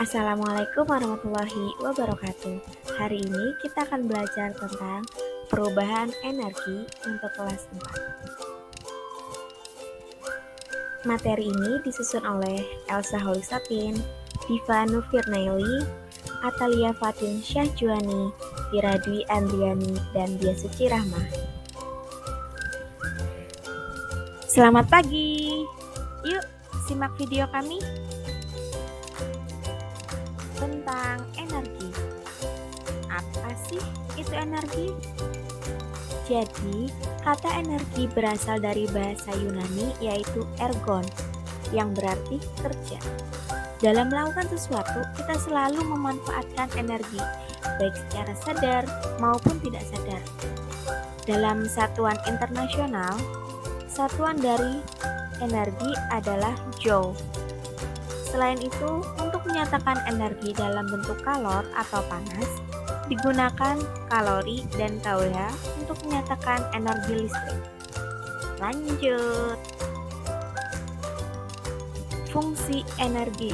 Assalamualaikum warahmatullahi wabarakatuh. Hari ini kita akan belajar tentang perubahan energi untuk kelas 4. Materi ini disusun oleh Elsa Holisatin, Diva Nufirnaili, Atalia Fatin Syahjuani, Vira Dwi Andriani, dan Dia Suci Rahmah. Selamat pagi. Yuk, simak video kami tentang energi. Apa sih itu energi? Jadi, kata energi berasal dari bahasa Yunani yaitu ergon, yang berarti kerja. Dalam melakukan sesuatu, kita selalu memanfaatkan energi, baik secara sadar maupun tidak sadar. Dalam satuan internasional, satuan dari energi adalah joule. Selain itu, untuk menyatakan energi dalam bentuk kalor atau panas, digunakan kalori dan kWh untuk menyatakan energi listrik. Lanjut. Fungsi energi.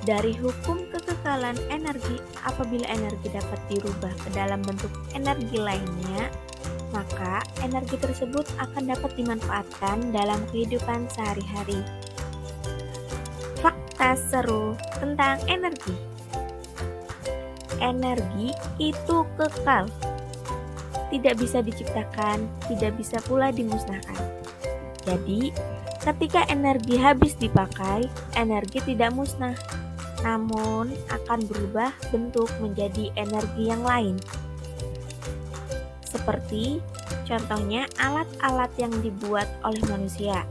Dari hukum kekekalan energi, apabila energi dapat dirubah ke dalam bentuk energi lainnya, maka energi tersebut akan dapat dimanfaatkan dalam kehidupan sehari-hari. Fakta seru tentang energi. Energi itu kekal, tidak bisa diciptakan, tidak bisa pula dimusnahkan. Jadi, ketika energi habis dipakai, energi tidak musnah, namun akan berubah bentuk menjadi energi yang lain. Seperti contohnya alat-alat yang dibuat oleh manusia.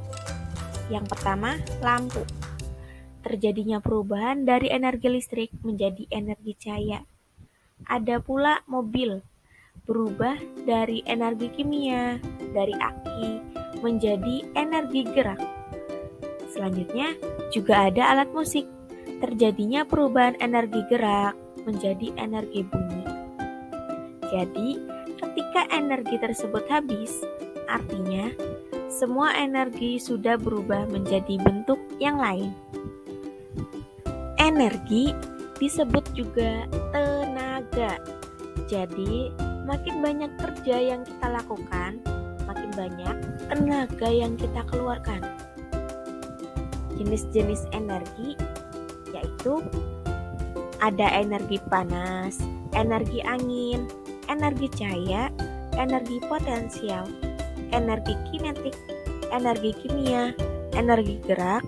Yang pertama, lampu. Terjadinya perubahan dari energi listrik menjadi energi cahaya. Ada pula mobil, berubah dari energi kimia, dari aki, menjadi energi gerak. Selanjutnya, juga ada alat musik, terjadinya perubahan energi gerak menjadi energi bunyi. Jadi, ketika energi tersebut habis, artinya semua energi sudah berubah menjadi bentuk yang lain. Energi disebut juga tenaga. Jadi, makin banyak kerja yang kita lakukan, makin banyak tenaga yang kita keluarkan. Jenis-jenis energi yaitu ada energi panas, energi angin, energi cahaya, energi potensial, energi kinetik, energi kimia, energi gerak,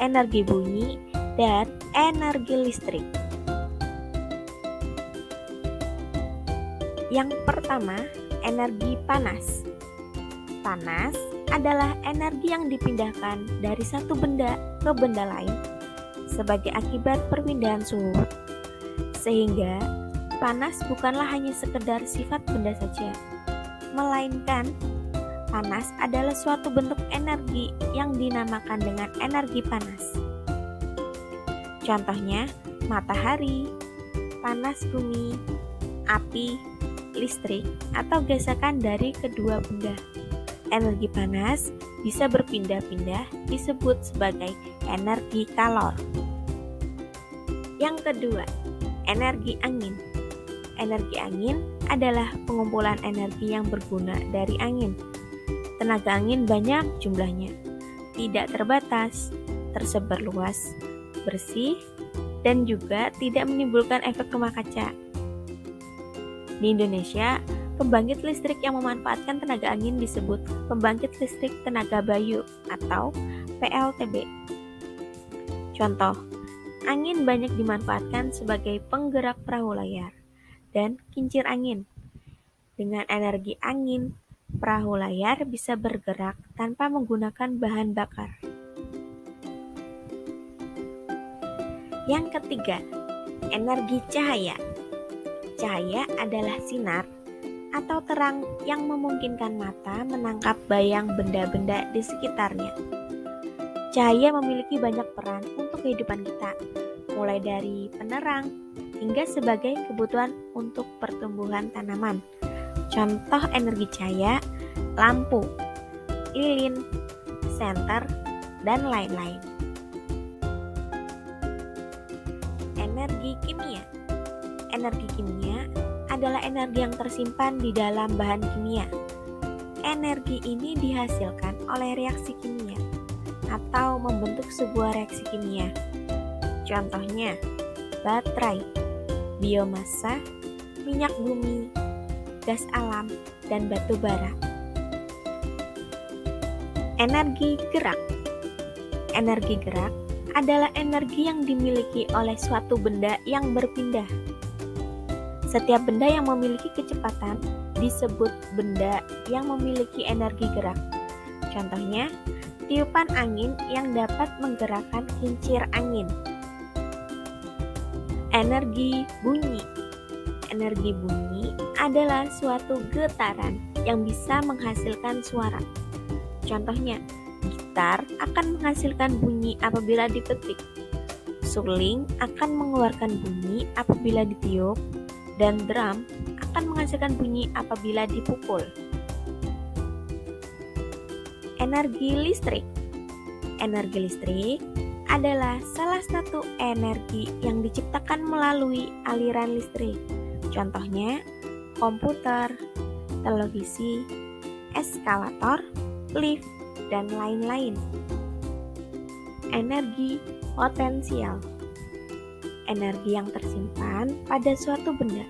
energi bunyi, dan energi listrik. Yang pertama, energi panas. Panas adalah energi yang dipindahkan dari satu benda ke benda lain sebagai akibat perpindahan suhu. Sehingga, panas bukanlah hanya sekedar sifat benda saja, melainkan panas adalah suatu bentuk energi yang dinamakan dengan energi panas. Contohnya, matahari, panas bumi, api, listrik, atau gesekan dari kedua benda. Energi panas bisa berpindah-pindah disebut sebagai energi kalor. Yang kedua, energi angin. Energi angin adalah pengumpulan energi yang berguna dari angin. Tenaga angin banyak jumlahnya, tidak terbatas, tersebar luas, bersih, dan juga tidak menimbulkan efek rumah kaca. Di Indonesia, pembangkit listrik yang memanfaatkan tenaga angin disebut pembangkit listrik tenaga bayu atau PLTB. Contoh, angin banyak dimanfaatkan sebagai penggerak perahu layar dan kincir angin. Dengan energi angin, perahu layar bisa bergerak tanpa menggunakan bahan bakar. Yang ketiga, energi cahaya. Cahaya adalah sinar atau terang yang memungkinkan mata menangkap bayang benda-benda di sekitarnya. Cahaya memiliki banyak peran untuk kehidupan kita, mulai dari penerang hingga sebagai kebutuhan untuk pertumbuhan tanaman. Contoh energi cahaya, lampu, lilin, senter, dan lain-lain. Energi kimia. Energi kimia adalah energi yang tersimpan di dalam bahan kimia. Energi ini dihasilkan oleh reaksi kimia atau membentuk sebuah reaksi kimia. Contohnya, baterai, biomasa, minyak bumi, gas alam, dan batu bara. Energi gerak. Energi gerak adalah energi yang dimiliki oleh suatu benda yang berpindah. Setiap benda yang memiliki kecepatan disebut benda yang memiliki energi gerak. Contohnya, tiupan angin yang dapat menggerakkan kincir angin. Energi bunyi. Energi bunyi adalah suatu getaran yang bisa menghasilkan suara. Contohnya, gitar akan menghasilkan bunyi apabila dipetik. Suling akan mengeluarkan bunyi apabila ditiup, dan drum akan menghasilkan bunyi apabila dipukul. Energi listrik. Energi listrik adalah salah satu energi yang diciptakan melalui aliran listrik. Contohnya, komputer, televisi, eskalator, lift, dan lain-lain. Energi potensial. Energi yang tersimpan pada suatu benda.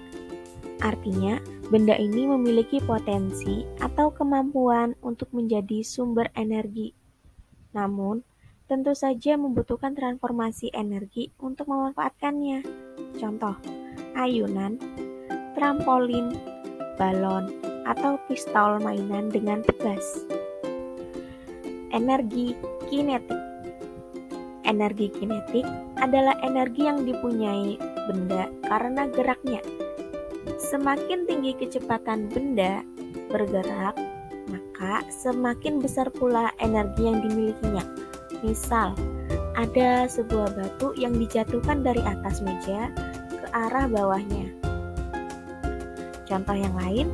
Artinya, benda ini memiliki potensi atau kemampuan untuk menjadi sumber energi. Namun, tentu saja membutuhkan transformasi energi untuk memanfaatkannya. Contoh, ayunan, trampolin, balon, atau pistol mainan dengan pegas. Energi kinetik. Energi kinetik adalah energi yang dipunyai benda karena geraknya. Semakin tinggi kecepatan benda bergerak, maka semakin besar pula energi yang dimilikinya. Misal, ada sebuah batu yang dijatuhkan dari atas meja ke arah bawahnya. Contoh yang lain,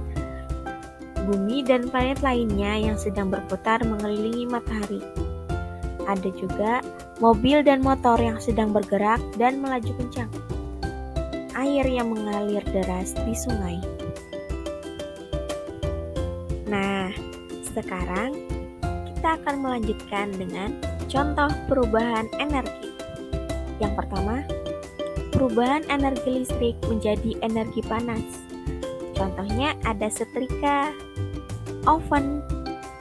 bumi dan planet lainnya yang sedang berputar mengelilingi matahari. Ada juga mobil dan motor yang sedang bergerak dan melaju kencang. Air yang mengalir deras di sungai. Nah, sekarang kita akan melanjutkan dengan contoh perubahan energi. Yang pertama, perubahan energi listrik menjadi energi panas. Contohnya ada setrika, oven,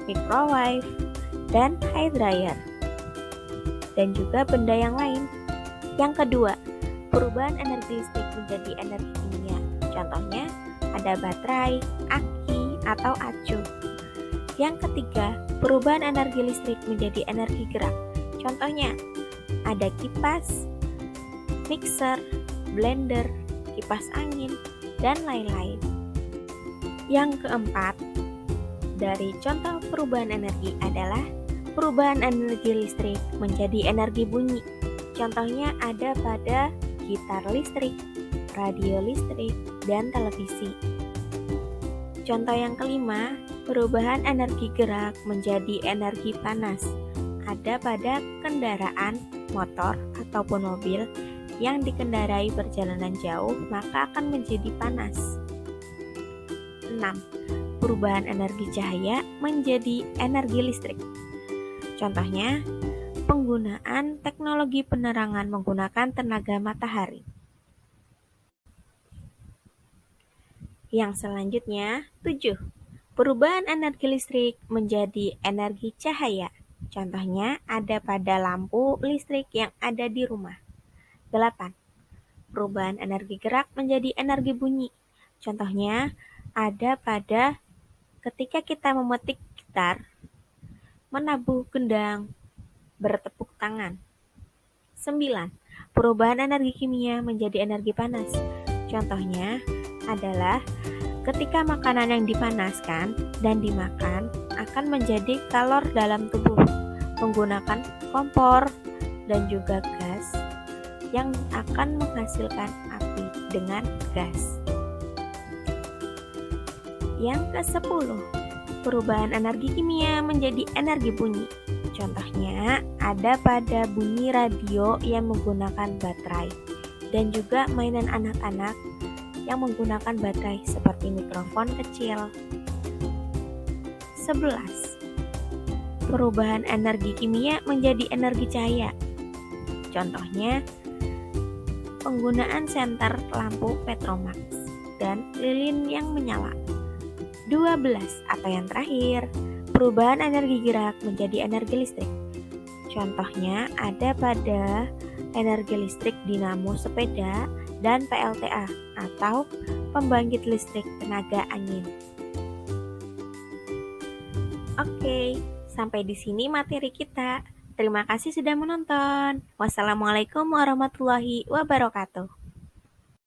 microwave, dan hair dryer, dan juga benda yang lain. Yang kedua, perubahan energi listrik menjadi energi kimia. Contohnya ada baterai, aki, atau acuh. Yang ketiga, perubahan energi listrik menjadi energi gerak. Contohnya ada kipas, mixer, blender, kipas angin, dan lain-lain. Yang keempat, dari contoh perubahan energi adalah perubahan energi listrik menjadi energi bunyi. Contohnya ada pada gitar listrik, radio listrik, dan televisi. Contoh yang kelima, perubahan energi gerak menjadi energi panas. Ada pada kendaraan, motor, ataupun mobil yang dikendarai perjalanan jauh, maka akan menjadi panas. 6. Perubahan energi cahaya menjadi energi listrik. Contohnya, penggunaan teknologi penerangan menggunakan tenaga matahari. Yang selanjutnya, 7. Perubahan energi listrik menjadi energi cahaya. Contohnya ada pada lampu listrik yang ada di rumah. 8. Perubahan energi gerak menjadi energi bunyi. Contohnya ada pada ketika kita memetik gitar, menabuh gendang, bertepuk tangan. 9. Perubahan energi kimia menjadi energi panas. Contohnya adalah ketika makanan yang dipanaskan dan dimakan akan menjadi kalor dalam tubuh menggunakan kompor dan juga gas yang akan menghasilkan api dengan gas. Yang ke-10, perubahan energi kimia menjadi energi bunyi. Contohnya ada pada bunyi radio yang menggunakan baterai. dan juga mainan anak-anak yang menggunakan baterai seperti mikrofon kecil. 11. Perubahan energi kimia menjadi energi cahaya. Contohnya, penggunaan senter lampu Petromax dan lilin yang menyala. 12. Atau yang terakhir, perubahan energi gerak menjadi energi listrik. Contohnya ada pada energi listrik dinamo sepeda dan PLTA atau pembangkit listrik tenaga angin. Oke, sampai di sini materi kita. Terima kasih sudah menonton. Wassalamualaikum warahmatullahi wabarakatuh.